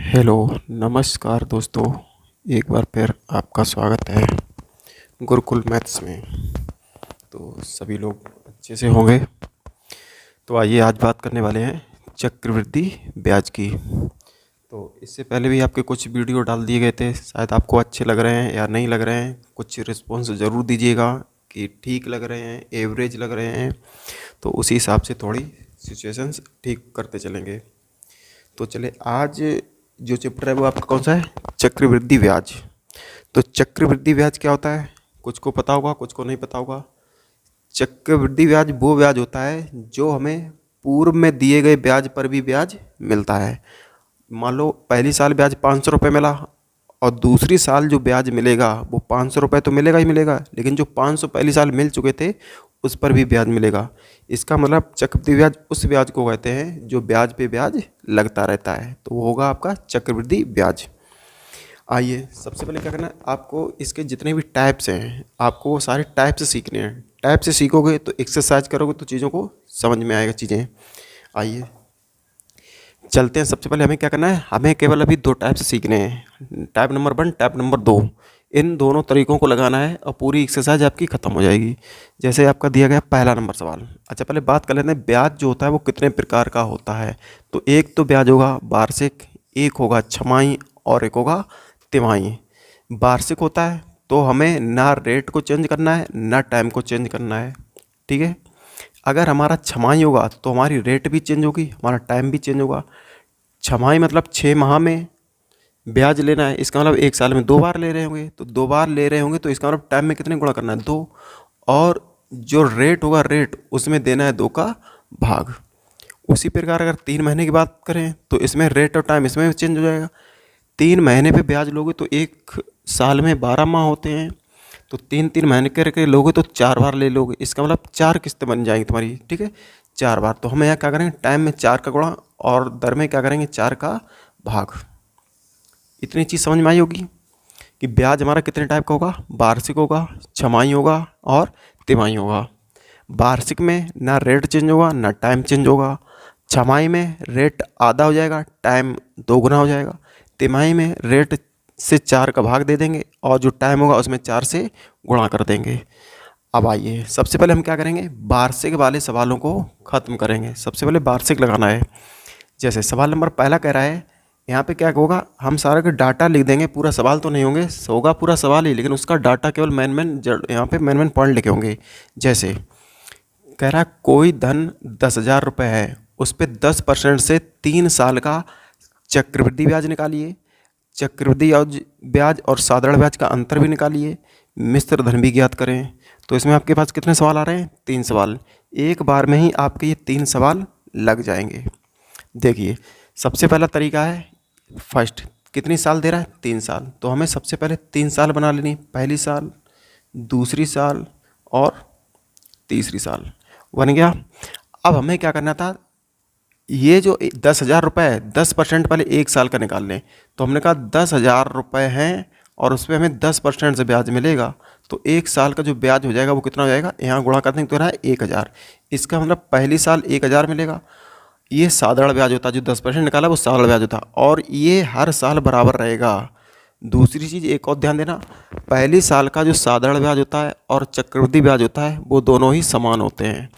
Hello, नमस्कार दोस्तों। एक बार फिर आपका स्वागत है गुरुकुल मैथ्स में। तो सभी लोग अच्छे से होंगे। तो आइए आज बात करने वाले हैं चक्रवृद्धि ब्याज की। तो इससे पहले भी आपके कुछ वीडियो डाल दिए गए थे, शायद आपको अच्छे लग रहे हैं या नहीं लग रहे हैं। कुछ रिस्पॉन्स ज़रूर दीजिएगा कि ठीक लग रहे हैं, एवरेज लग रहे हैं, तो उसी हिसाब से थोड़ी सिचुएशंस ठीक करते चलेंगे। तो चले, आज जो चैप्टर है वो आपका कौन सा है? चक्रवृद्धि ब्याज। तो चक्रवृद्धि ब्याज क्या होता है? कुछ को पता होगा, कुछ को नहीं पता होगा। चक्रवृद्धि ब्याज वो ब्याज होता है जो हमें पूर्व में दिए गए ब्याज पर भी ब्याज मिलता है। मान लो पहली साल ब्याज 500 रुपये मिला और दूसरी साल जो ब्याज मिलेगा वो 500 रुपये तो मिलेगा ही मिलेगा, लेकिन जो 500 पहली साल मिल चुके थे उस पर भी ब्याज मिलेगा। इसका मतलब चक्रवृद्धि ब्याज उस ब्याज को कहते हैं जो ब्याज पे ब्याज लगता रहता है, तो वो होगा आपका चक्रवृद्धि ब्याज। आइए सबसे पहले क्या करना है, आपको इसके जितने भी टाइप्स हैं आपको वो सारे टाइप्स सीखने हैं। टाइप से सीखोगे तो एक्सरसाइज करोगे तो चीज़ों को समझ में आएगा चीज़ें। आइए चलते हैं। सबसे पहले हमें क्या करना है, हमें केवल अभी दो टाइप से सीखने हैं, टाइप नंबर 1, टाइप नंबर 2। इन दोनों तरीकों को लगाना है और पूरी एक्सरसाइज आपकी ख़त्म हो जाएगी। जैसे आपका दिया गया पहला नंबर सवाल। अच्छा, पहले बात कर लेते हैं ब्याज जो होता है वो कितने प्रकार का होता है। तो एक तो ब्याज होगा वार्षिक, एक होगा छमाही और एक होगा तिमाही। वार्षिक होता है तो हमें ना रेट को चेंज करना है ना टाइम को चेंज करना है, ठीक है। अगर हमारा छमाही होगा तो हमारी रेट भी चेंज होगी, हमारा टाइम भी चेंज होगा। छमाही मतलब 6 माह में ब्याज लेना है, इसका मतलब एक साल में 2 बार ले रहे होंगे, तो 2 बार ले रहे होंगे तो इसका मतलब टाइम में कितने गुणा करना है, 2। और जो रेट होगा रेट उसमें देना है 2 का भाग। उसी प्रकार अगर 3 महीने की बात करें तो इसमें रेट और टाइम इसमें चेंज हो जाएगा। 3 महीने पे ब्याज लोगे तो एक साल में 12 माह होते हैं, तो 3-3 महीने करके लोगे तो 4 बार ले लोगे, इसका मतलब 4 किस्तें बन जाएंगी तुम्हारी, ठीक है, 4 बार। तो हमें यहाँ क्या करेंगे, टाइम में 4 का गुणा और दर में क्या करेंगे, 4 का भाग। इतनी चीज़ समझ में आई होगी कि ब्याज हमारा कितने टाइप का होगा, वार्षिक होगा, छमाही होगा और तिमाही होगा। वार्षिक में ना रेट चेंज होगा ना टाइम चेंज होगा। छमाही में रेट आधा हो जाएगा, टाइम 2 गुना हो जाएगा। तिमाही में रेट से 4 का भाग दे देंगे और जो टाइम होगा उसमें 4 से गुणा कर देंगे। अब आइए सबसे पहले हम क्या करेंगे, वार्षिक वाले सवालों को ख़त्म करेंगे। सबसे पहले वार्षिक लगाना है। जैसे सवाल नंबर पहला कह रहा है, यहाँ पे क्या होगा, हम सारा का डाटा लिख देंगे, पूरा सवाल तो नहीं होंगे, होगा पूरा सवाल ही, लेकिन उसका डाटा केवल यहाँ पे मेन पॉइंट लिखे होंगे। जैसे कह रहा है कोई धन 10,000 रुपये है, उस पर 10% से 3 साल का चक्रवृद्धि ब्याज निकालिए। चक्रवृद्धि ब्याज और साधारण ब्याज का अंतर भी निकालिए। मिश्र धन भी ज्ञात करें। तो इसमें आपके पास कितने सवाल आ रहे हैं, 3 सवाल। एक बार में ही आपके ये 3 सवाल लग जाएंगे। देखिए सबसे पहला तरीका है फर्स्ट, कितनी साल दे रहा है, 3 साल, तो हमें सबसे पहले 3 साल बना लेनी, पहली साल, दूसरी साल और तीसरी साल। बन गया। अब हमें क्या करना था, ये जो 10,000 रुपये है 10% पहले एक साल का निकाल लें। तो हमने कहा 10,000 रुपये हैं और उस पर हमें 10% से ब्याज मिलेगा, तो एक साल का जो ब्याज हो जाएगा वो कितना हो जाएगा, यहाँ गुणा करते हैं तो रहा है 1,000। इसका मतलब पहली साल 1,000 मिलेगा। ये साधारण ब्याज होता है, जो 10% निकाला वो साधारण ब्याज होता है और ये हर साल बराबर रहेगा। दूसरी चीज़ एक और ध्यान देना, पहली साल का जो साधारण ब्याज होता है और चक्रवृद्धि ब्याज होता है वो दोनों ही समान होते हैं।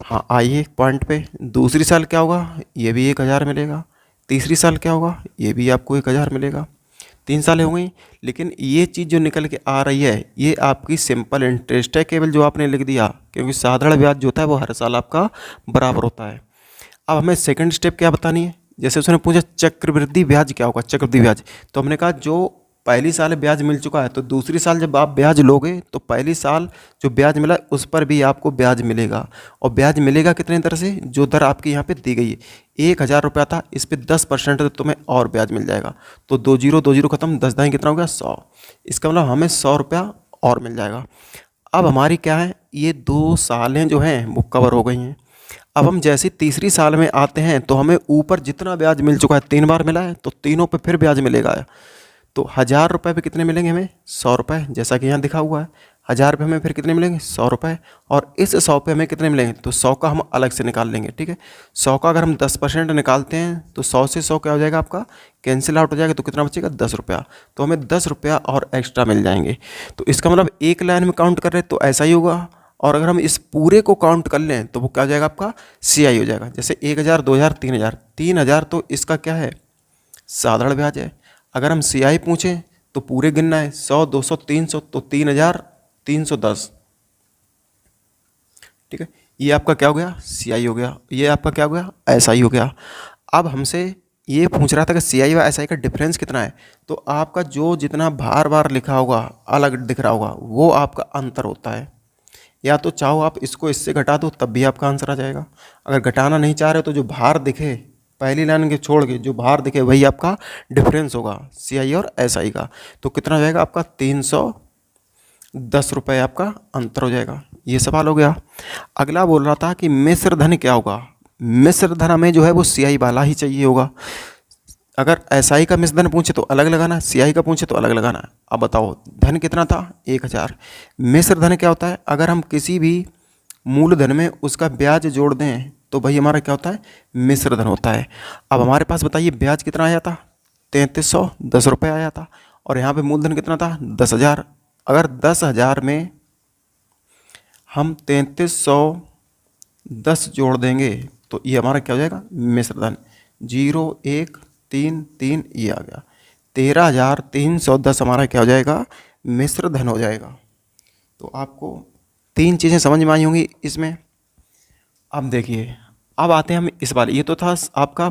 हाँ आइए पॉइंट पे, दूसरी साल क्या होगा, ये भी 1,000 मिलेगा। तीसरी साल क्या होगा, ये भी आपको 1,000 मिलेगा। 3 सालें हो गई। लेकिन ये चीज़ जो निकल के आ रही है ये आपकी सिंपल इंटरेस्ट है, केवल जो आपने लिख दिया, क्योंकि साधारण ब्याज जो होता है वो हर साल आपका बराबर होता है। अब हमें सेकंड स्टेप क्या बतानी है, जैसे उसने पूछा चक्रवृद्धि ब्याज क्या होगा, चक्रवृद्धि ब्याज, तो हमने कहा जो पहली साल ब्याज मिल चुका है तो दूसरी साल जब आप ब्याज लोगे तो पहली साल जो ब्याज मिला उस पर भी आपको ब्याज मिलेगा। और ब्याज मिलेगा कितने दर से, जो दर आपकी यहाँ पे दी गई है, 1,000 रुपया था, इस पर 10% तुम्हें और ब्याज मिल जाएगा। तो 2 जीरो 2 जीरो खत्म, 10 दाएँ कितना हो गया, 100। इसका मतलब हमें 100 रुपया और मिल जाएगा। अब हमारी क्या है, ये 2 सालें जो हैं वो कवर हो गई हैं। अब हम जैसे तीसरी साल में आते हैं तो हमें ऊपर जितना ब्याज मिल चुका है, 3 बार मिला है, तो तीनों पे फिर ब्याज मिलेगा। तो 1,000 रुपये पे कितने मिलेंगे हमें, 100 रुपये, जैसा कि यहाँ दिखा हुआ है। हज़ार पे हमें फिर कितने मिलेंगे, 100 रुपये। और इस 100 पे हमें कितने मिलेंगे, तो 100 का हम अलग से निकाल लेंगे, ठीक है। 100 का अगर हम 10% निकालते हैं तो 100 से 100 क्या हो जाएगा आपका, कैंसिल आउट हो जाएगा, तो कितना बचेगा, 10 रुपया। तो हमें 10 रुपया और एक्स्ट्रा मिल जाएंगे। तो इसका मतलब एक लाइन में काउंट कर रहे हैं तो ऐसा ही होगा, और अगर हम इस पूरे को काउंट कर लें तो वो क्या हो जाएगा आपका, CI हो जाएगा। जैसे 1000, 2000, 3000, 3000 तो इसका क्या है, साधारण ब्याज है। अगर हम CI पूछें तो पूरे गिनना है, 100, 200, 300, तो 3310, ठीक है। ये आपका क्या हो गया, CI हो गया, ये आपका क्या हो गया, SI हो गया। अब हमसे ये पूछ रहा था कि CI व SI का डिफरेंस कितना है, तो आपका जो जितना बार बार लिखा होगा, अलग दिख रहा होगा, वो आपका अंतर होता है। या तो चाहो आप इसको इससे घटा दो तब भी आपका आंसर आ जाएगा। अगर घटाना नहीं चाह रहे तो जो बाहर दिखे, पहली लाइन के छोड़ के जो बाहर दिखे वही आपका डिफरेंस होगा, CI और SI का। तो कितना हो जाएगा आपका, 310 रुपये आपका अंतर हो जाएगा। ये सवाल हो गया। अगला बोल रहा था कि मिश्र धन क्या होगा। मिश्र धन हमें जो है वो CI वाला ही चाहिए होगा। अगर SI का मिश्र धन पूछे तो अलग लगाना, CI का पूछे तो अलग लगाना। अब बताओ धन कितना था, 1000। मिश्र धन क्या होता है, अगर हम किसी भी मूलधन में उसका ब्याज जोड़ दें तो भाई हमारा क्या होता है, मिश्र धन होता है। अब हमारे पास बताइए ब्याज कितना आया था, 3310 रुपये आया था, और यहाँ पे मूलधन कितना था, 10,000। अगर 10,000 में हम 3310 जोड़ देंगे तो ये हमारा क्या हो जाएगा, मिश्र धन। 0, 1, 3, 3 ये आ गया, 13,310 हमारा क्या हो जाएगा, मिश्र धन हो जाएगा। तो आपको तीन चीज़ें समझ में आई होंगी इसमें। अब देखिए, अब आते हैं हम इस वाले, ये तो था आपका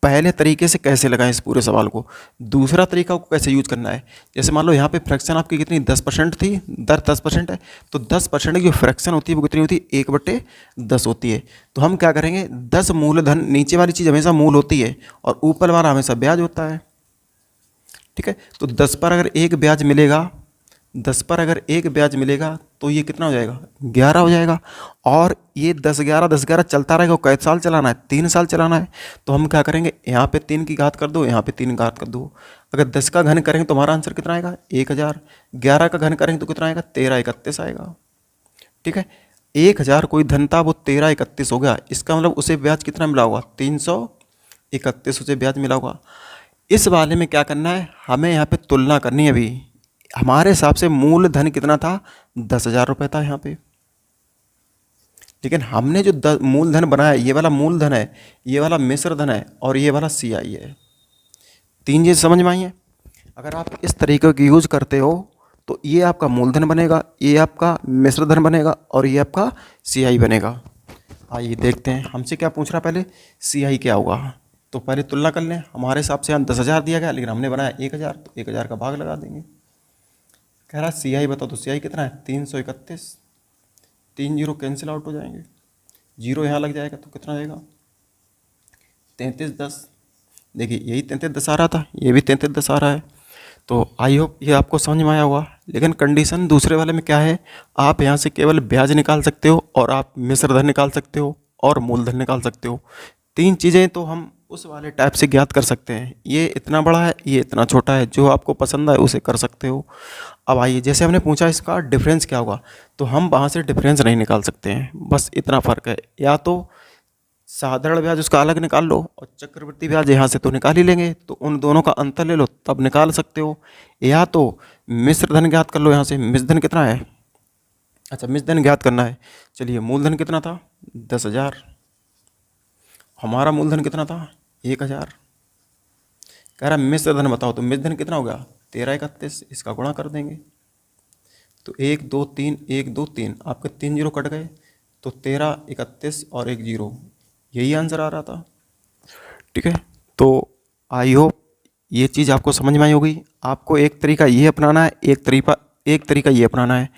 पहले तरीके से कैसे लगाएं इस पूरे सवाल को। दूसरा तरीका को कैसे यूज करना है, जैसे मान लो यहाँ पे फ्रैक्शन आपकी कितनी 10% थी, दर 10% है, तो 10% की जो फ्रैक्शन होती है वो कितनी होती है, 1/10 होती है। तो हम क्या करेंगे, 10 मूलधन, नीचे वाली चीज़ हमेशा मूल होती है और ऊपर वाला हमेशा ब्याज होता है, ठीक है। तो 10 पर अगर एक ब्याज मिलेगा, 10 पर अगर एक ब्याज मिलेगा तो ये कितना हो जाएगा, 11 हो जाएगा। और ये 10 11 10 11 चलता रहेगा। कैसे साल चलाना है, 3 साल चलाना है। तो हम क्या करेंगे, यहाँ पे 3 की घात कर दो, यहाँ पे 3 की घात कर दो। अगर 10 का घन करेंगे तो हमारा आंसर कितना आएगा, 1000। 11 का घन करेंगे तो कितना आएगा, 1331 आएगा, ठीक है। 1000 कोई धन था, वो 1331 हो गया। इसका मतलब उसे ब्याज कितना मिला होगा, 331 उसे ब्याज मिला होगा। इस वाले में क्या करना है, हमें यहाँ पे तुलना करनी है। अभी हमारे हिसाब से मूलधन कितना था, 10,000 रुपये था यहाँ पे, लेकिन हमने जो मूलधन बनाया, ये वाला मूलधन है, ये वाला मिश्र धन है, और ये वाला CI है। तीन चीज़ समझ में आई है। अगर आप इस तरीके की यूज करते हो तो ये आपका मूलधन बनेगा, ये आपका मिश्र धन बनेगा, और ये आपका CI बनेगा। आइए देखते हैं हमसे क्या पूछ रहा, पहले CI क्या होगा। तो पहले तुलना कर लें। हमारे हिसाब से यहाँ 10,000 दिया गया, लेकिन हमने बनाया 1,000, तो 1,000 का भाग लगा देंगे। कह रहा CI बताओ, तो CI कितना है, 331। 3 जीरो कैंसिल आउट हो जाएंगे, जीरो यहाँ लग जाएगा तो कितना आएगा, 3310। देखिए यही 3310 आ रहा था, ये भी 3310 आ रहा है। तो आई होप ये आपको समझ में आया होगा। लेकिन कंडीशन दूसरे वाले में क्या है, आप यहाँ से केवल ब्याज निकाल सकते हो, और आप मिश्र धन निकाल सकते हो, और मूलधन निकाल सकते हो। तीन चीज़ें तो हम उस वाले टाइप से ज्ञात कर सकते हैं। ये इतना बड़ा है, ये इतना छोटा है, जो आपको पसंद आए उसे कर सकते हो। अब आइए, जैसे हमने पूछा इसका डिफरेंस क्या होगा, तो हम वहाँ से डिफरेंस नहीं निकाल सकते हैं, बस इतना फ़र्क है। या तो साधारण ब्याज उसका अलग निकाल लो, और चक्रवृद्धि ब्याज यहाँ से तो निकाल ही लेंगे, तो उन दोनों का अंतर ले लो तब निकाल सकते हो। या तो मिश्र धन ज्ञात कर लो, यहाँ से मिश्र धन कितना है, अच्छा मिश्र धन ज्ञात करना है। चलिए मूलधन कितना था, 10,000, हमारा मूलधन कितना था, 1,000। कह रहा मिश्र धन बताओ, तो मिश्र धन कितना हो गया, 1331। इसका गुणा कर देंगे तो 1 2 3 1 2 3, आपके 3 जीरो कट गए, तो 1331 और 1 जीरो, यही आंसर आ रहा था, ठीक है। तो आई होप ये चीज़ आपको समझ में आई होगी। आपको एक तरीका ये अपनाना है, एक तरीका ये अपनाना है।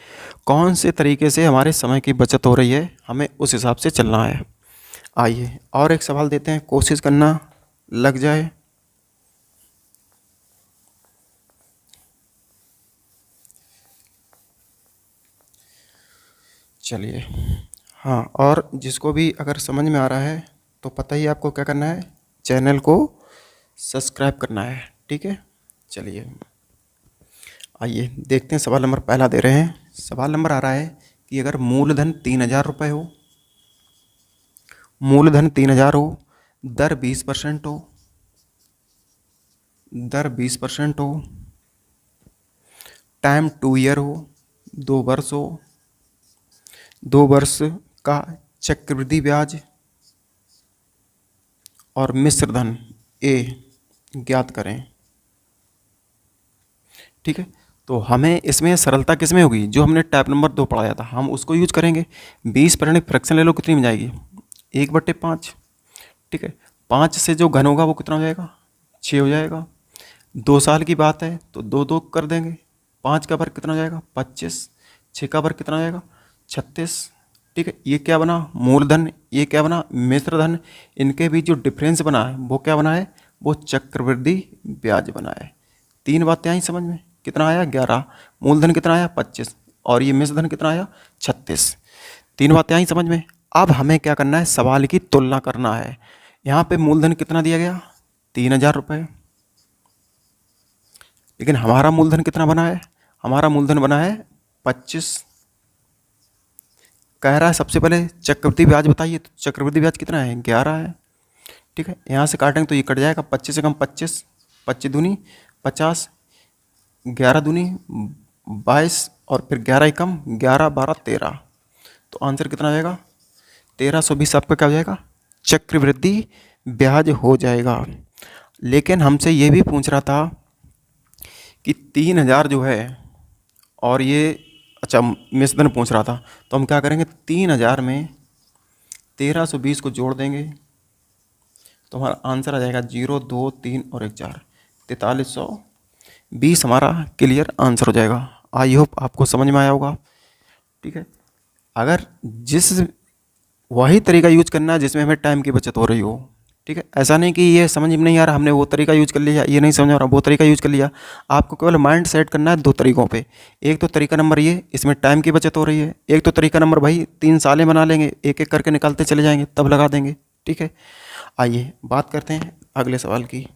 कौन से तरीके से हमारे समय की बचत हो रही है, हमें उस हिसाब से चलना है। आइए और एक सवाल देते हैं, कोशिश करना लग जाए। चलिए, हाँ, और जिसको भी अगर समझ में आ रहा है तो पता ही आपको क्या करना है, चैनल को सब्सक्राइब करना है, ठीक है। चलिए आइए देखते हैं, सवाल नंबर पहला दे रहे हैं, सवाल नंबर आ रहा है कि अगर मूलधन 3,000 रुपये हो, मूलधन 3,000 हो, दर 20% हो, दर 20% हो, टाइम 2 ईयर हो, 2 वर्ष हो, 2 वर्ष का चक्रवृद्धि ब्याज और मिश्र धन ए ज्ञात करें। ठीक है, तो हमें इसमें सरलता किस में होगी, जो हमने टाइप नंबर 2 पढ़ाया था हम उसको यूज करेंगे। 20% फ्रैक्शन ले लो, कितनी में जाएगी, 1/5। ठीक है, 5 से जो घन होगा वो कितना हो जाएगा, 6 हो जाएगा। 2 साल की बात है तो 2 कर देंगे। 5 का वर्ग कितना हो जाएगा, 25। 6 का वर्ग कितना हो जाएगा, 36। ठीक है, ये क्या बना, मूलधन, ये क्या बना, मिश्र धन। इनके बीच जो डिफरेंस बना है वो क्या बना है, वो चक्रवृद्धि ब्याज बना है। 3 बातें आई समझ में, कितना आया 11, मूलधन कितना आया 25, और ये मिश्र धन कितना आया 36। 3 बातें आई समझ में। अब हमें क्या करना है, सवाल की तुलना करना है। यहाँ पे मूलधन कितना दिया गया, 3,000 रुपये, लेकिन हमारा मूलधन कितना बना है, हमारा मूलधन बना है 25। कह रहा है सबसे पहले चक्रवृद्धि ब्याज बताइए, तो चक्रवृद्धि ब्याज कितना है, 11 है। ठीक है, यहाँ से काटेंगे तो ये कट जाएगा, 25 से कम 25, 25 दूनी 50, 11 दूनी 22, और फिर 11 ही कम 11, 12, 13, तो आंसर कितना आ जाएगा, 1320 आपका क्या हो जाएगा, चक्रवृद्धि ब्याज हो जाएगा। लेकिन हमसे ये भी पूछ रहा था कि 3,000 जो है, और ये अच्छा मिश्र धन पूछ रहा था, तो हम क्या करेंगे, 3,000 में 1320 को जोड़ देंगे तो हमारा आंसर आ जाएगा 0, 2, 3 और 1 4, 4320 हमारा क्लियर आंसर हो जाएगा। आई होप आपको समझ में आया होगा। ठीक है, अगर जिस वही तरीका यूज करना है जिसमें हमें टाइम की बचत हो रही हो। ठीक है, ऐसा नहीं कि ये समझ में नहीं आ रहा हमने वो तरीका यूज कर लिया, ये नहीं समझ आ रहा वो तरीका यूज कर लिया। आपको केवल माइंड सेट करना है 2 तरीकों पे। एक तो तरीका नंबर ये, इसमें टाइम की बचत हो रही है। एक तो तरीका नंबर भाई 3 सालें बना लेंगे, एक एक करके निकालते चले जाएंगे, तब लगा देंगे। ठीक है, आइए बात करते हैं अगले सवाल की।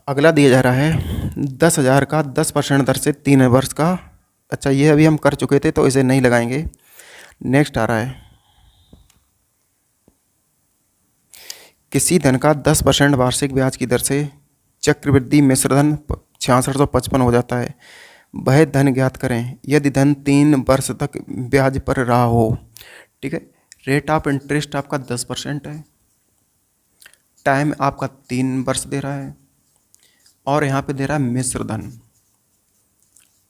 अगला दिया जा रहा है 10,000 का 10% दर से 3 वर्ष का। अच्छा, ये अभी हम कर चुके थे तो इसे नहीं लगाएंगे। नेक्स्ट आ रहा है, किसी धन का 10% वार्षिक ब्याज की दर से चक्रवृद्धि मिश्रधन 6655 हो जाता है। वह धन ज्ञात करें यदि धन 3 वर्ष तक ब्याज पर रहा हो। ठीक है, रेट ऑफ इंटरेस्ट आपका 10% है, टाइम आपका 3 वर्ष दे रहा है, और यहाँ पे दे रहा है मिश्र धन।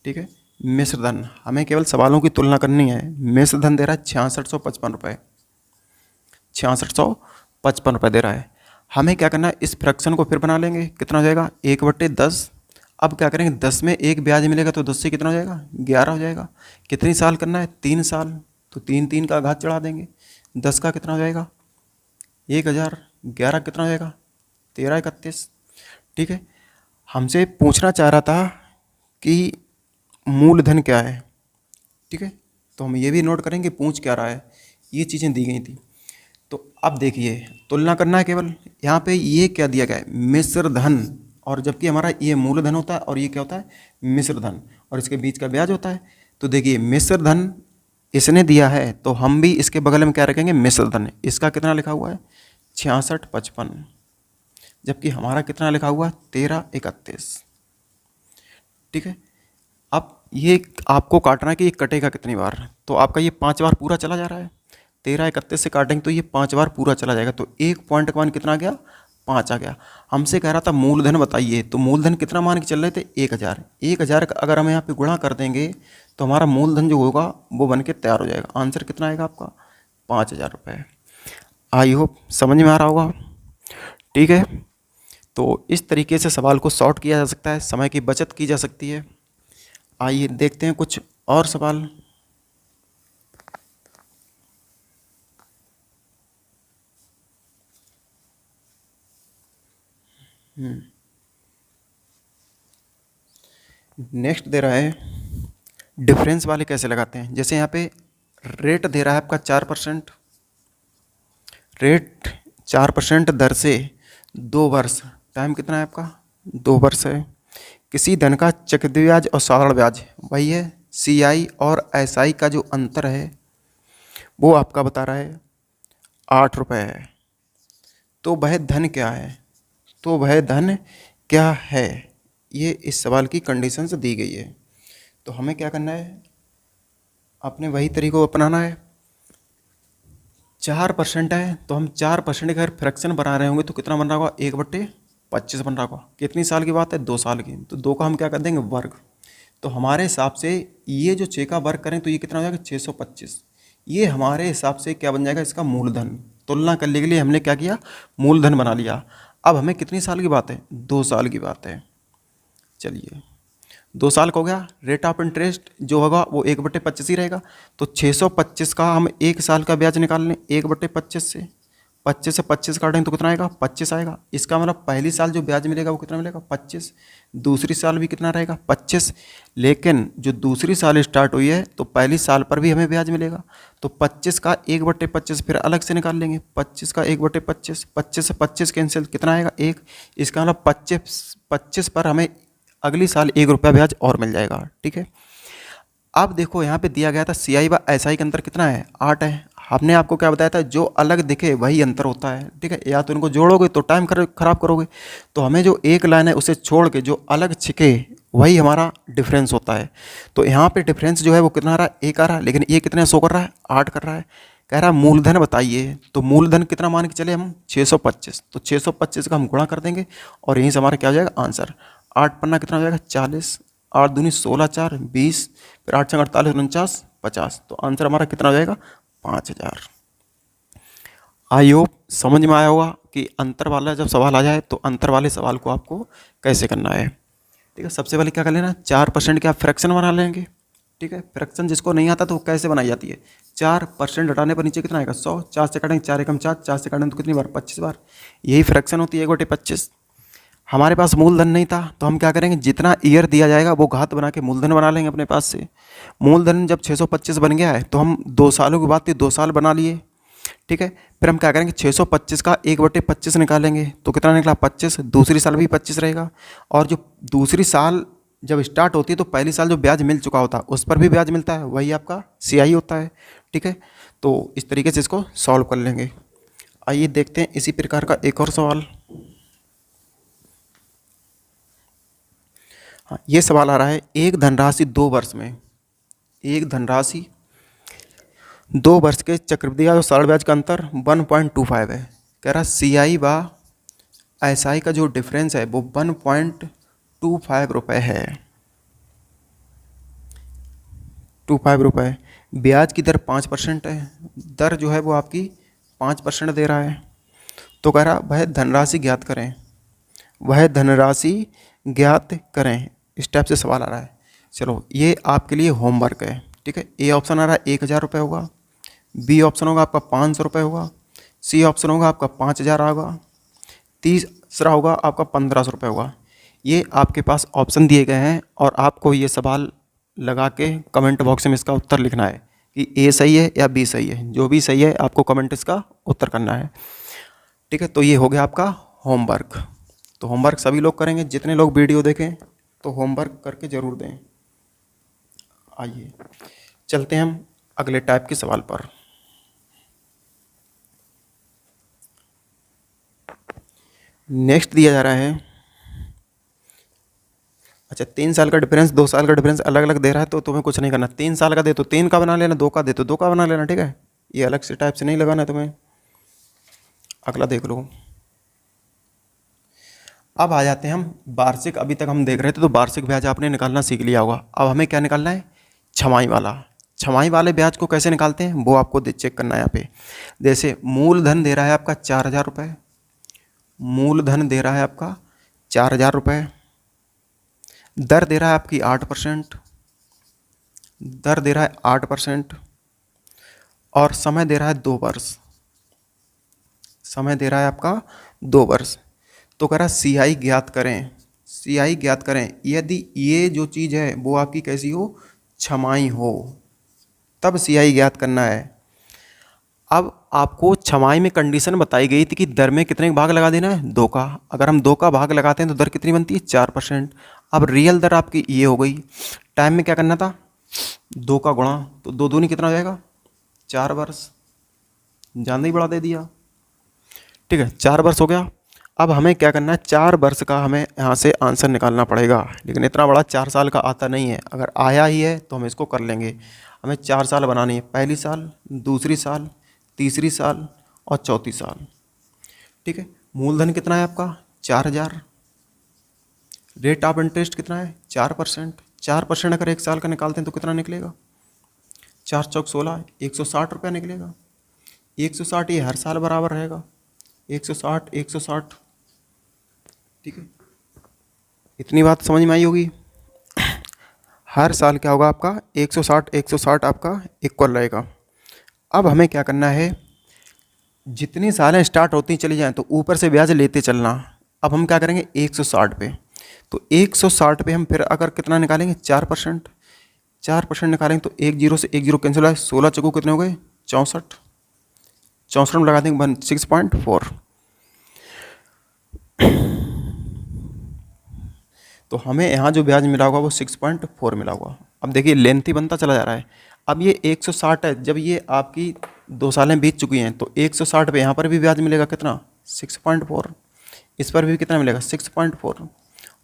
ठीक है, मिश्र धन हमें केवल सवालों की तुलना करनी है। मिश्र धन दे रहा है 6655 रुपये, 6655 रुपये दे रहा है। हमें क्या करना है, इस फ्रैक्शन को फिर बना लेंगे, कितना हो जाएगा 1/10। अब क्या करेंगे, 10 में एक ब्याज मिलेगा तो 10 से कितना हो जाएगा 11 हो जाएगा। कितनी साल करना है, 3 साल, तो 3 3 का घात चढ़ा देंगे। 10 का कितना हो जाएगा 1,000, 11 कितना हो जाएगा 13 31। ठीक है, हमसे पूछना चाह रहा था कि मूलधन क्या है। ठीक है, तो हम ये भी नोट करेंगे पूछ क्या रहा है, ये चीज़ें दी गई थी। तो अब देखिए तुलना करना है केवल, यहाँ पे ये क्या दिया गया है, मिश्र धन, और जबकि हमारा ये मूलधन होता है और ये क्या होता है मिश्र धन, और इसके बीच का ब्याज होता है। तो देखिए मिश्र धन इसने दिया है तो हम भी इसके बगल में क्या रखेंगे, मिश्र धन। इसका कितना लिखा हुआ है 6655, जबकि हमारा कितना लिखा हुआ है 13 31। ठीक है, अब ये आपको काटना है कि ये कटेगा कितनी बार, तो आपका ये 5 बार पूरा चला जा रहा है। 13 31 से काटेंगे तो ये 5 बार पूरा चला जाएगा, तो 1 पॉइंट का मान कितना आ गया 5 आ गया। हमसे कह रहा था मूलधन बताइए, तो मूलधन कितना मान के चल रहे थे 1,000। 1,000 का अगर हम यहाँ पे गुणा कर देंगे तो हमारा मूलधन जो होगा वो बन के तैयार हो जाएगा। आंसर कितना आएगा आपका 5,000 रुपये। आई होप समझ में आ रहा होगा। ठीक है, तो इस तरीके से सवाल को सॉर्ट किया जा सकता है, समय की बचत की जा सकती है। आइए देखते हैं कुछ और सवाल। नेक्स्ट दे रहा है डिफरेंस वाले कैसे लगाते हैं। जैसे यहाँ पे रेट दे रहा है आपका 4%, रेट 4% दर से 2 वर्ष, टाइम कितना है आपका, 2 वर्ष है। किसी धन का चक्रवृद्धि ब्याज और साधारण ब्याज वही है, CI और SI का जो अंतर है वो आपका बता रहा है 8 रुपये है। तो वह धन क्या है, तो वह धन क्या है, ये इस सवाल की कंडीशन से दी गई है। तो हमें क्या करना है, अपने वही तरीक़ों को अपनाना है। 4% है तो हम 4% का अगर फ्रैक्शन बना रहे होंगे तो कितना बन रहा होगा, 1/25 बन रहा होगा। कितनी साल की बात है, 2 साल की। तो 2 का हम क्या कर देंगे, वर्ग। तो हमारे हिसाब से ये जो 6 का वर्ग करें तो ये कितना हो जाएगा, 625। ये हमारे हिसाब से क्या बन जाएगा, इसका मूलधन। तुलना करने के लिए हमने क्या किया, मूलधन बना लिया। अब हमें कितनी साल की बात है, 2 साल की बात है। चलिए 2 साल का हो गया। रेट ऑफ इंटरेस्ट जो होगा वो 1/25 ही रहेगा। तो 625 का हम 1 साल का ब्याज निकाल लें 1/25 से। 25 से 25 काटेंगे तो कितना आएगा, 25 आएगा। इसका मतलब पहली साल जो ब्याज मिलेगा वो कितना मिलेगा, 25। दूसरी साल भी कितना रहेगा, 25। लेकिन जो दूसरी साल स्टार्ट हुई है तो पहली साल पर भी हमें ब्याज मिलेगा। तो 25 का 1/25 फिर अलग से निकाल लेंगे। 25 का 1/25, 25 से 25 कैंसिल, कितना आएगा, 1। इसका मतलब 25 पर हमें अगली साल 1 रुपया ब्याज और मिल जाएगा। ठीक है। अब देखो यहाँ पे दिया गया था CI व SI का अंतर कितना है, 8 है। हमने आपको क्या बताया था, जो अलग दिखे वही अंतर होता है। ठीक है, या तो इनको जोड़ोगे तो टाइम खराब करोगे। तो हमें जो एक लाइन है उसे छोड़ के जो अलग छिके वही हमारा डिफरेंस होता है। तो यहाँ पे डिफरेंस जो है वो कितना आ रहा है, 1 आ रहा है। लेकिन ये कितने शो कर रहा है, 8 कर रहा है। कह रहा है मूलधन बताइए। तो मूलधन कितना मान के चले हम, 625। तो 625 का हम गुणा कर देंगे और यहीं से हमारा क्या हो जाएगा आंसर। 8 पन्ना कितना हो जाएगा, 40। 8 दूनी 16, 4 20, फिर 8 48 49 50। तो आंसर हमारा कितना हो जाएगा, 5000। आई होप समझ में आया होगा कि अंतर वाला जब सवाल आ जाए तो अंतर वाले सवाल को आपको कैसे करना है। ठीक है, सबसे पहले क्या कर लेना, 4% के आप फ्रैक्शन बना लेंगे। ठीक है, फ्रैक्शन जिसको नहीं आता तो वो कैसे बनाई जाती है, 4% हटाने पर नीचे कितना आएगा, 100। 4 से काटेंगे 4 एकम 4, 4 से काटेंगे तो कितनी बार, 25 बार। यही फ्रैक्शन होती है 1/25। हमारे पास मूलधन नहीं था तो हम क्या करेंगे, जितना ईयर दिया जाएगा वो घात बना के मूलधन बना लेंगे अपने पास से। मूलधन जब 625 बन गया है तो हम 2 सालों की बात थी, 2 साल बना लिए। ठीक है, फिर हम क्या करेंगे, 625 का 1/25 निकालेंगे तो कितना निकला, 25। दूसरी साल भी 25 रहेगा। और जो दूसरी साल जब स्टार्ट होती है तो पहली साल जो ब्याज मिल चुका होता है उस पर भी ब्याज मिलता है, वही आपका CI होता है। ठीक है, तो इस तरीके से इसको सॉल्व कर लेंगे। आइए देखते हैं इसी प्रकार का एक और सवाल। हाँ, ये सवाल आ रहा है, एक धनराशि 2 वर्ष में, एक धनराशि 2 वर्ष के चक्रवृद्धि ब्याज और सरल ब्याज का अंतर 1.25 है। कह रहा CI व SI का जो डिफरेंस है वो 1.25 रुपये है, 25 रुपये। ब्याज की दर 5% है, दर जो है वो आपकी 5% दे रहा है। तो कह रहा वह धनराशि ज्ञात करें, वह धनराशि ज्ञात करें। इस टाइप से सवाल आ रहा है। चलो ये आपके लिए होमवर्क है। ठीक है, A ऑप्शन आ रहा है 1000 रुपये होगा, B ऑप्शन होगा आपका 500 रुपये होगा, C ऑप्शन होगा आपका 5000 होगा, तीसरा होगा आपका 1500 रुपये होगा। ये आपके पास ऑप्शन दिए गए हैं और आपको ये सवाल लगा के कमेंट बॉक्स में इसका उत्तर लिखना है कि A सही है या B सही है। जो भी सही है आपको कमेंट इसका उत्तर करना है। ठीक है, तो ये हो गया आपका होमवर्क। तो होमवर्क सभी लोग करेंगे, जितने लोग वीडियो देखें तो होमवर्क करके ज़रूर दें। आइए चलते हैं हम अगले टाइप के सवाल पर। नेक्स्ट दिया जा रहा है, अच्छा 3 साल का डिफरेंस 2 साल का डिफरेंस अलग अलग दे रहा है तो तुम्हें कुछ नहीं करना। 3 साल का दे तो 3 का बना लेना, 2 का दे तो 2 का बना लेना। ठीक है, ये अलग से टाइप से नहीं लगाना तुम्हें। अगला देख लो। अब आ जाते हैं हम वार्षिक। अभी तक हम देख रहे थे तो वार्षिक ब्याज आपने निकालना सीख लिया होगा। अब हमें क्या निकालना है, छमाही वाला। छमाही वाले ब्याज को कैसे निकालते हैं वो आपको चेक करना है यहाँ पे। जैसे मूलधन दे रहा है आपका 4000 रुपये, मूलधन दे रहा है आपका 4000 रुपये, दर दे रहा है आपकी 8%, दर दे रहा है 8%, और समय दे रहा है 2 वर्ष, समय दे रहा है आपका 2 वर्ष। तो कह रहा है CI ज्ञात करें, CI ज्ञात करें यदि ये जो चीज़ है वो आपकी कैसी हो, छमाही हो, तब CI ज्ञात करना है। अब आपको छमाही में कंडीशन बताई गई थी कि दर में कितने का भाग लगा देना है, 2 का। अगर हम 2 का भाग लगाते हैं तो दर कितनी बनती है, 4%। अब रियल दर आपकी ये हो गई। टाइम में क्या करना था, 2 का गुणा, तो 2 दूनी कितना हो जाएगा, 4 वर्ष। ज़्यादा ही बढ़ा दे दिया, ठीक है, 4 वर्ष हो गया। अब हमें क्या करना है, 4 वर्ष का हमें यहाँ से आंसर निकालना पड़ेगा, लेकिन इतना बड़ा 4 साल का आता नहीं है। अगर आया ही है तो हम इसको कर लेंगे। हमें 4 साल बनानी है, पहली साल, दूसरी साल, तीसरी साल और चौथी साल, ठीक है। मूलधन कितना है आपका, 4000। रेट ऑफ इंटरेस्ट कितना है, 4%। 4% अगर 1 साल का निकालते हैं तो कितना निकलेगा, 4 चौक 16, 160 रुपया निकलेगा। 160 ये हर साल बराबर रहेगा, 160 160, ठीक है। इतनी बात समझ में आई होगी। हर साल क्या होगा आपका, 160 160 आपका इक्वल रहेगा। अब हमें क्या करना है, जितनी सालें स्टार्ट होती चली जाएं तो ऊपर से ब्याज लेते चलना। अब हम क्या करेंगे, 160 पे, तो 160 पे हम फिर अगर कितना निकालेंगे, 4%। 4% निकालेंगे तो 1 जीरो से 1 जीरो कैंसिल आए, 16 चौको कितने हो गए, 64। 64 में लगा देंगे 6.4। तो हमें यहाँ जो ब्याज मिला होगा वो 6.4 मिला होगा। अब देखिए लेंथी बनता चला जा रहा है। अब ये 160 है, जब ये आपकी 2 सालें बीत चुकी हैं तो 160 पे यहाँ पर भी ब्याज मिलेगा कितना, 6.4। इस पर भी कितना मिलेगा, 6.4।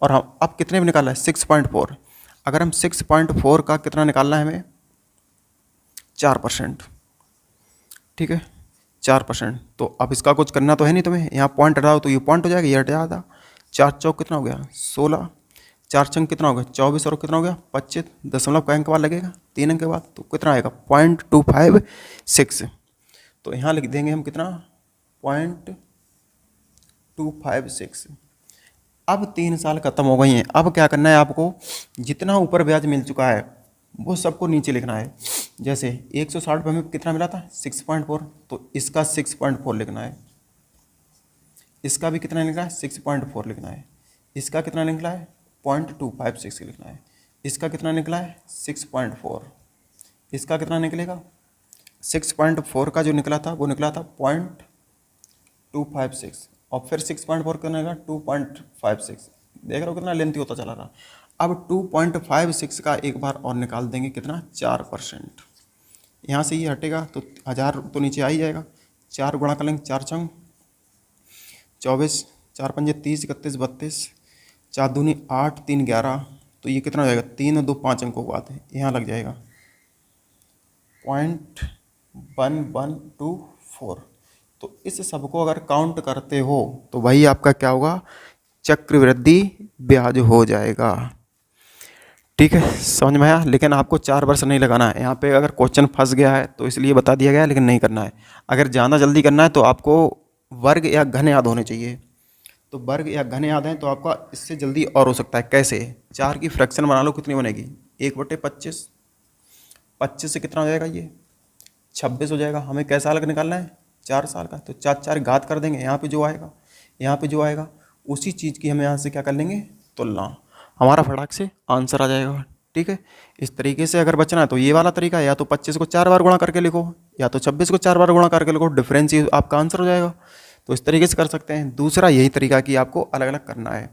और हम अब कितने में निकाला है, 6.4। अगर हम 6.4 का कितना निकालना है हमें, 4%, ठीक है, 4%। तो अब इसका कुछ करना तो है नहीं तुम्हें, यहाँ पॉइंट हटाओ तो ये पॉइंट हो जाएगा, ये हट जाएगा। 4 चौक कितना हो गया, 16। 4 छंग कितना हो गया, 24, और कितना हो गया, 25। दशमलव का अंक के बाद लगेगा, 3 अंक के बाद, तो कितना आएगा, 0.256। तो यहाँ लिख देंगे हम कितना, 0.256। अब 3 साल खत्म हो गई हैं। अब क्या करना है आपको, जितना ऊपर ब्याज मिल चुका है वो सबको नीचे लिखना है। जैसे 160 पे हमें कितना मिला था, 6.4, तो इसका 6.4 लिखना है। इसका भी कितना लिखना है, 6.4 लिखना है। इसका कितना निकला है, 0.256 लिखना है। इसका कितना निकला है, 6.4। इसका कितना निकलेगा, 6.4 का जो निकला था वो निकला था 0.256, और फिर 6.4 का निकला 2.56। देख रहे हो कितना लेंथी होता चला रहा। अब 2.56 का एक बार और निकाल देंगे कितना, 4%। यहाँ से ये हटेगा तो 1000 तो नीचे आ ही जाएगा। 4 गुणा कर लेंगे, 4 छंग 24, 4 पंजे 30, 31, 32, 4 दूनी 8, 3 11, तो ये कितना हो जाएगा, 3 और 2 5 अंकों को बात है, यहाँ लग जाएगा 0.1124। तो इस सबको अगर काउंट करते हो तो भाई आपका क्या होगा, चक्रवृद्धि ब्याज हो जाएगा, ठीक है। समझ में आया। लेकिन आपको 4 वर्ष नहीं लगाना है यहाँ पे। अगर क्वेश्चन फंस गया है तो इसलिए बता दिया गया है, लेकिन नहीं करना है। अगर ज़्यादा जल्दी करना है तो आपको वर्ग या घन याद होने चाहिए। तो वर्ग या घन याद है तो आपका इससे जल्दी और हो सकता है। कैसे, 4 की फ्रैक्शन बना लो, कितनी बनेगी, 1/25। 25 से कितना हो जाएगा, ये 26 हो जाएगा। हमें कैसा साल का निकालना है, 4 साल का। तो 4 4 घात कर देंगे, यहाँ पे जो आएगा, यहाँ पे जो आएगा उसी चीज़ की हम यहाँ से क्या कर लेंगे, तुलना। हमारा फटाक से आंसर आ जाएगा, ठीक है। इस तरीके से अगर बचना है तो ये वाला तरीका है, या तो 25 को 4 बार गुणा करके लिखो, या तो 26 को 4 बार गुणा करके लिखो, डिफरेंस ही आपका आंसर हो जाएगा। तो इस तरीके से कर सकते हैं। दूसरा यही तरीका कि आपको अलग अलग करना है।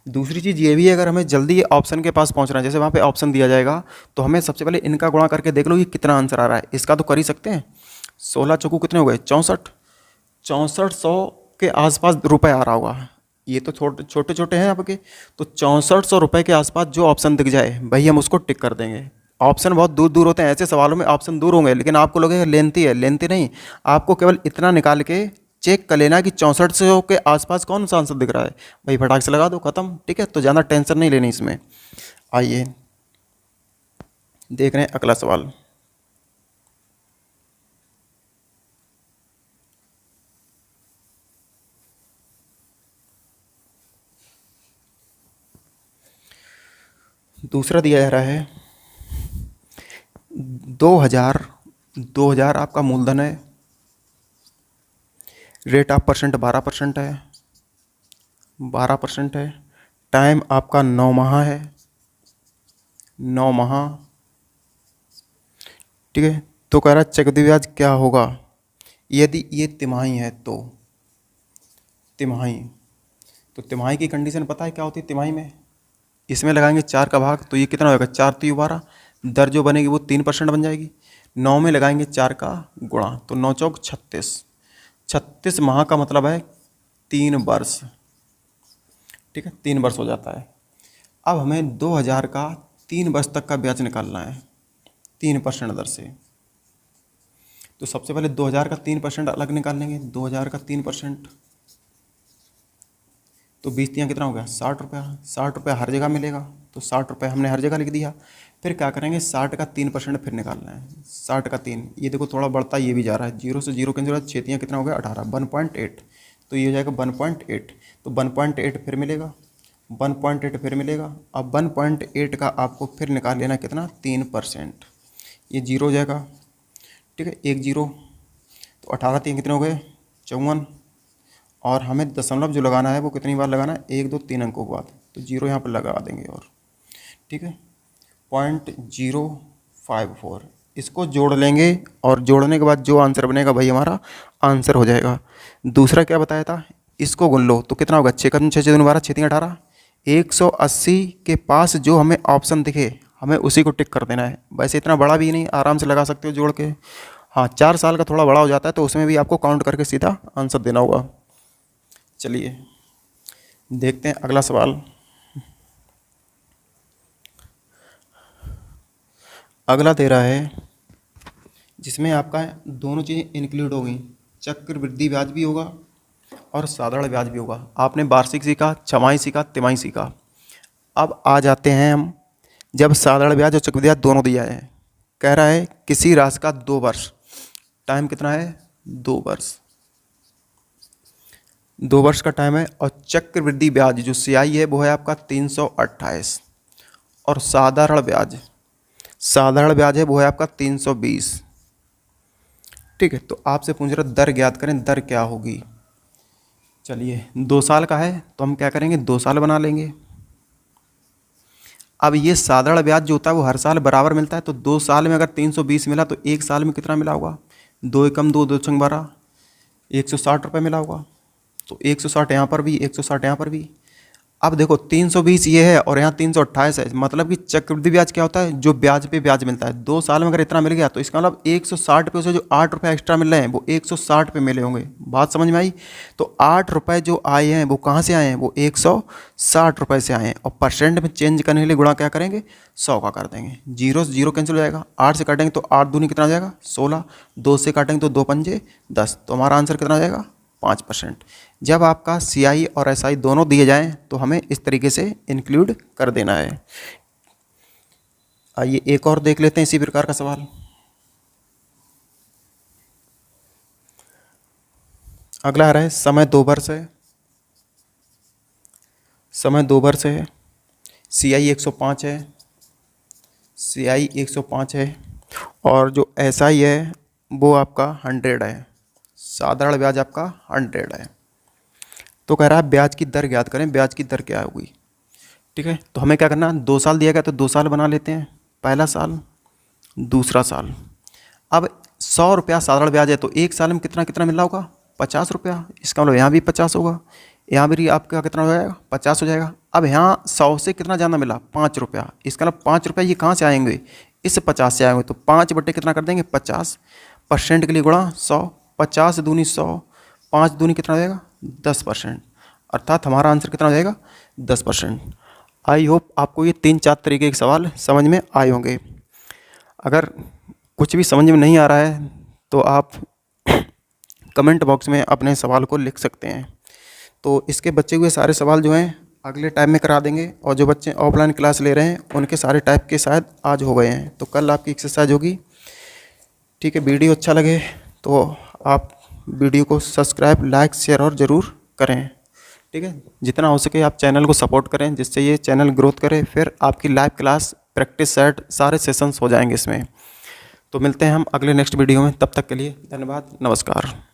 दूसरी चीज़ ये भी है, अगर हमें जल्दी ऑप्शन के पास पहुंचना है, जैसे वहाँ पे ऑप्शन दिया जाएगा, तो हमें सबसे पहले इनका गुणा करके देख लो कि कितना आंसर आ रहा है। इसका तो कर ही सकते हैं। 16 चौकू कितने हो गए, 64। 6400 के आसपास रुपए आ रहा होगा। ये तो छोटे छोटे हैं आपके, तो 6400 रुपये के आसपास जो ऑप्शन दिख जाए भाई हम उसको टिक कर देंगे। ऑप्शन बहुत दूर दूर होते हैं, ऐसे सवालों में ऑप्शन दूर होंगे, लेकिन आपको लगेगा लेंथी है, लेंथी नहीं। आपको केवल इतना निकाल के चेक कर लेना कि 6400 के आसपास कौन सा आंसर दिख रहा है, भाई फटाक से लगा दो, खत्म, ठीक है। तो ज़्यादा टेंशन नहीं लेनी इसमें। आइए देख रहे हैं अगला सवाल। दूसरा दिया जा रहा है 2000 आपका मूलधन है। रेट ऑफ परसेंट 12% है, 12% है। टाइम आपका 9 माह है, 9 माह, ठीक है। तो कह रहा है चक्रवृद्धि ब्याज क्या होगा, यदि ये तिमाही है तो तिमाही, तो तिमाही की कंडीशन पता है क्या होती है तिमाही में? इसमें लगाएंगे 4 का भाग, तो ये कितना होगा? 4 3 12, दर जो बनेगी वो 3% बन जाएगी। 9 में लगाएंगे 4 का गुणा, तो 9 चौक 36, 36 माह का मतलब है 3 वर्ष। ठीक है, 3 वर्ष हो जाता है। अब हमें 2000 का 3 वर्ष तक का ब्याज निकालना है 3% दर से। तो सबसे पहले 2000 का 3% अलग निकाल लेंगे। 2000 का 3%, तो 20 कितना हो गया? 60 रुपया। 60 रुपया हर जगह मिलेगा, तो 60 रुपये हमने हर जगह लिख दिया। फिर क्या करेंगे? 60 का 3% फिर निकालना है। 60 का 3, ये देखो थोड़ा बढ़ता ये भी जा रहा है, 0 से 0 कैंसिल हो रहा है, 6 कितना हो गया? 18, 1.8, तो ये हो जाएगा 1.8। तो 1.8 फिर मिलेगा, 1.8 फिर मिलेगा। अब 1.8 का आपको फिर निकाल लेना कितना? 3%, ये 0 हो जाएगा। ठीक है, 1 0, तो 18 3 कितने हो गए? 54। और हमें दशमलव जो लगाना है वो कितनी बार लगाना है? 1 2 3 अंकों के बाद, तो 0 यहाँ पर लगा देंगे। और ठीक है, 0.054 इसको जोड़ लेंगे, और जोड़ने के बाद जो आंसर बनेगा भाई हमारा आंसर हो जाएगा। दूसरा क्या बताया था? इसको गुन लो तो कितना होगा? 6 का 6 6 12, 6 3 18, 180 के पास जो हमें ऑप्शन दिखे हमें उसी को टिक कर देना है। वैसे इतना बड़ा भी नहीं, आराम से लगा सकते हो जोड़ के। हाँ, 4 साल का थोड़ा बड़ा हो जाता है, तो उसमें भी आपको काउंट करके सीधा आंसर देना होगा। चलिए देखते हैं अगला सवाल। अगला दे रहा है जिसमें आपका दोनों चीज़ें इंक्लूड हो गई, चक्रवृद्धि ब्याज भी होगा और साधारण ब्याज भी होगा। आपने वार्षिक सीखा, छमाही सीखा, तिमाही सीखा। अब आ जाते हैं हम जब साधारण ब्याज और चक्रवृद्धि ब्याज दोनों दिया है। कह रहा है किसी राशि का 2 वर्ष, टाइम कितना है? 2 वर्ष, 2 वर्ष का टाइम है। और चक्रवृद्धि ब्याज जो CI है वो है आपका 328, और साधारण ब्याज है वो है आपका 320। ठीक है, तो आपसे पूछ रहा दर ज्ञात करें, दर क्या होगी? चलिए 2 साल का है तो हम क्या करेंगे? 2 साल बना लेंगे। अब ये साधारण ब्याज जो होता है वो हर साल बराबर मिलता है, तो 2 साल में अगर 320 मिला तो 1 साल में कितना मिला होगा? 2 एकम 2, 2 छंग 12, 160 रुपये मिला होगा। तो 160 यहाँ पर भी, 160 यहाँ पर भी। अब देखो 320 ये है और यहाँ 328 है, मतलब कि चक्रवृद्धि ब्याज क्या होता है? जो ब्याज पे ब्याज मिलता है। 2 साल में अगर इतना मिल गया तो इसका मतलब 160 पे से जो 8 रुपये एक्स्ट्रा मिल रहे हैं वो 160 पे मिले होंगे। बात समझ में आई? तो 8 रुपये जो आए हैं वो कहाँ से आए हैं? वो 160 रुपये से आए हैं। और परसेंट में चेंज करने के लिए गुणा क्या करेंगे? 100 का कर देंगे। 0 से 0 कैंसिल हो जाएगा, 8 से काटेंगे तो 8 दूनी कितना हो जाएगा? 16, 2 से काटेंगे तो 2 पंजे 10, तो हमारा आंसर कितना हो जाएगा? 5%। जब आपका CI और SI दोनों दिए जाएं तो हमें इस तरीके से इंक्लूड कर देना है। आइए एक और देख लेते हैं इसी प्रकार का सवाल। अगला आ रहा है समय 2 वर्ष है, समय 2 वर्ष है, CI 105 है, CI 105 है, और जो SI है वो आपका 100 है, साधारण ब्याज आपका 100 है। तो कह रहा है ब्याज की दर ज्ञात करें, ब्याज की दर क्या होगी? ठीक है, तो हमें क्या करना है? 2 साल दिया गया तो 2 साल बना लेते हैं। पहला साल, दूसरा साल। अब 100 रुपया साधारण ब्याज है तो 1 साल में कितना कितना मिल रहा होगा? 50 रुपया। इसका मतलब यहाँ भी 50 होगा, यहाँ भी आपका कितना हो जाएगा? 50 हो जाएगा। अब यहाँ 100 से कितना ज़्यादा मिला? 5 रुपया। इसका मतलब 5 रुपया ये कहाँ से आएंगे? इस 50 से आएंगे, तो 5 बटे कितना कर देंगे? 50, परसेंट के लिए गुणा 100, 50 दूनी 100, 5 दूनी कितना हो जाएगा? 10%। अर्थात हमारा आंसर कितना हो जाएगा? 10%। आई होप आपको ये 3-4 तरीके के सवाल समझ में आए होंगे। अगर कुछ भी समझ में नहीं आ रहा है तो आप कमेंट बॉक्स में अपने सवाल को लिख सकते हैं। तो इसके बचे हुए सारे सवाल जो हैं अगले टाइम में करा देंगे, और जो बच्चे ऑफलाइन क्लास ले रहे हैं उनके सारे टाइप के शायद आज हो गए हैं, तो कल आपकी एक्सरसाइज होगी। ठीक है, वीडियो अच्छा लगे तो आप वीडियो को सब्सक्राइब, लाइक, शेयर और ज़रूर करें। ठीक है, जितना हो सके आप चैनल को सपोर्ट करें जिससे ये चैनल ग्रोथ करे। फिर आपकी लाइव क्लास, प्रैक्टिस सेट, सारे सेशंस हो जाएंगे इसमें। तो मिलते हैं हम अगले नेक्स्ट वीडियो में, तब तक के लिए धन्यवाद, नमस्कार।